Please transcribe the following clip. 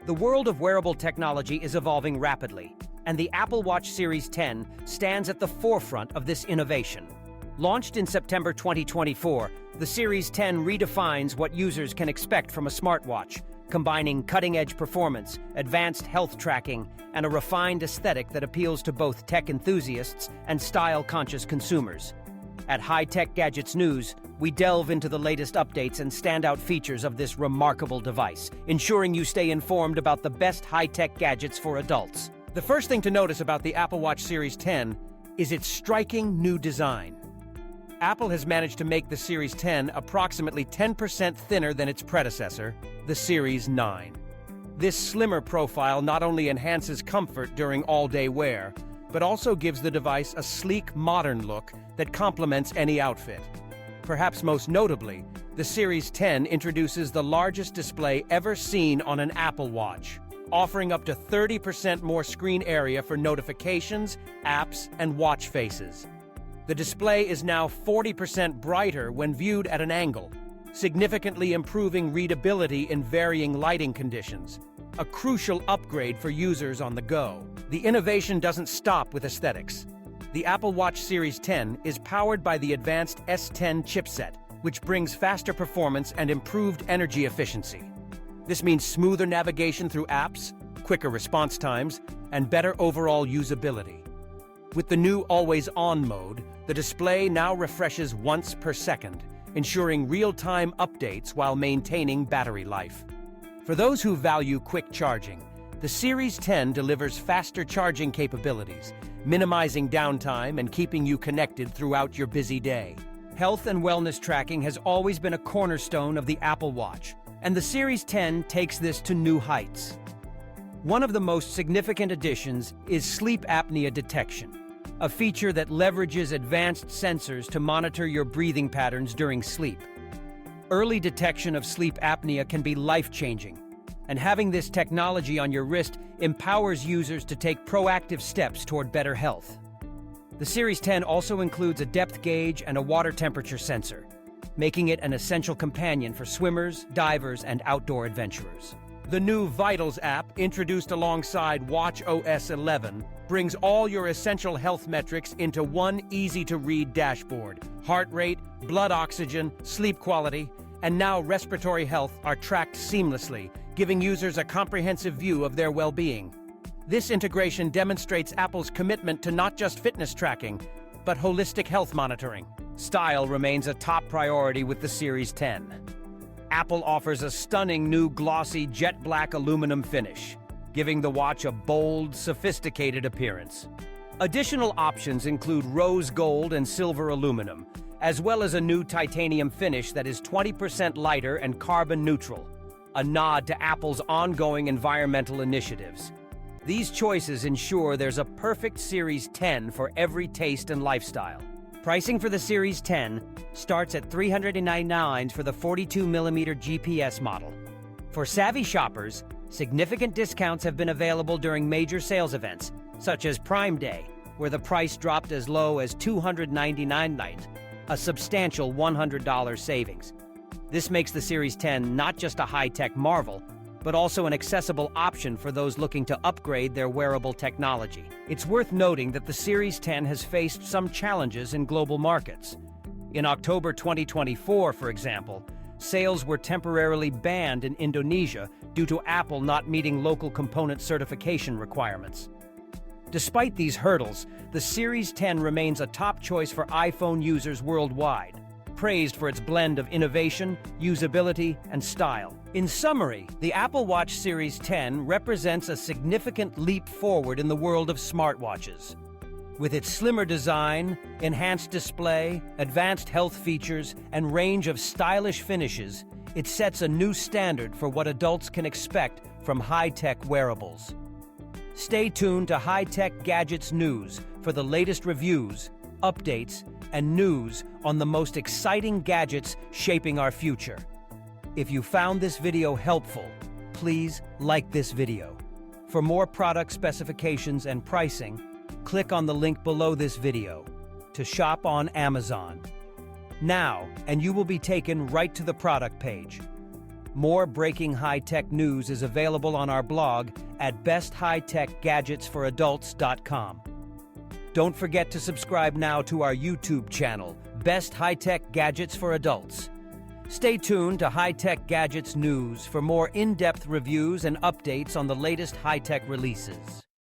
The world of wearable technology is evolving rapidly, and the Apple Watch Series 10 stands at the forefront of this innovation. Launched in September 2024, the Series 10 redefines what users can expect from a smartwatch, combining cutting-edge performance, advanced health tracking, and a refined aesthetic that appeals to both tech enthusiasts and style-conscious consumers. At High Tech Gadgets News, we delve into the latest updates and standout features of this remarkable device, ensuring you stay informed about the best high-tech gadgets for adults. The first thing to notice about the Apple Watch Series 10 is its striking new design. Apple has managed to make the Series 10 approximately 10% thinner than its predecessor, the Series 9. This slimmer profile not only enhances comfort during all-day wear, but also gives the device a sleek, modern look that complements any outfit. Perhaps most notably, the Series 10 introduces the largest display ever seen on an Apple Watch, offering up to 30% more screen area for notifications, apps, and watch faces. The display is now 40% brighter when viewed at an angle, significantly improving readability in varying lighting conditions, a crucial upgrade for users on the go. The innovation doesn't stop with aesthetics. The Apple Watch Series 10 is powered by the advanced S10 chipset, which brings faster performance and improved energy efficiency. This means smoother navigation through apps, quicker response times, and better overall usability. With the new always-on mode, the display now refreshes once per second, ensuring real-time updates while maintaining battery life. For those who value quick charging, the Series 10 delivers faster charging capabilities, minimizing downtime and keeping you connected throughout your busy day. Health and wellness tracking has always been a cornerstone of the Apple Watch, and the Series 10 takes this to new heights. One of the most significant additions is sleep apnea detection, a feature that leverages advanced sensors to monitor your breathing patterns during sleep. Early detection of sleep apnea can be life-changing, and having this technology on your wrist empowers users to take proactive steps toward better health. The Series 10 also includes a depth gauge and a water temperature sensor, making it an essential companion for swimmers, divers, and outdoor adventurers. The new Vitals app, introduced alongside watchOS 11, brings all your essential health metrics into one easy-to-read dashboard. Heart rate, blood oxygen, sleep quality, and now respiratory health are tracked seamlessly, giving users a comprehensive view of their well-being. This integration demonstrates Apple's commitment to not just fitness tracking, but holistic health monitoring. Style remains a top priority with the Series 10. Apple offers a stunning new glossy jet black aluminum finish, giving the watch a bold, sophisticated appearance. Additional options include rose gold and silver aluminum, as well as a new titanium finish that is 20% lighter and carbon neutral, a nod to Apple's ongoing environmental initiatives. These choices ensure there's a perfect Series 10 for every taste and lifestyle. Pricing for the Series 10 starts at $399 for the 42mm GPS model. For savvy shoppers, significant discounts have been available during major sales events, such as Prime Day, where the price dropped as low as $299, a substantial $100 savings. This makes the Series 10 not just a high-tech marvel, but also an accessible option for those looking to upgrade their wearable technology. It's worth noting that the Series 10 has faced some challenges in global markets. In October 2024, for example, sales were temporarily banned in Indonesia due to Apple not meeting local component certification requirements. Despite these hurdles, the Series 10 remains a top choice for iPhone users worldwide, praised for its blend of innovation, usability, and style. In summary, the Apple Watch Series 10 represents a significant leap forward in the world of smartwatches. With its slimmer design, enhanced display, advanced health features, and range of stylish finishes, it sets a new standard for what adults can expect from high-tech wearables. Stay tuned to High Tech Gadgets News for the latest reviews, updates, and news on the most exciting gadgets shaping our future. If you found this video helpful, please like this video. For more product specifications and pricing, click on the link below this video to shop on Amazon. Now, and you will be taken right to the product page. More breaking high-tech news is available on our blog at besthightechgadgetsforadults.com. Don't forget to subscribe now to our YouTube channel, Best High-Tech Gadgets for Adults. Stay tuned to High-Tech Gadgets News for more in-depth reviews and updates on the latest high-tech releases.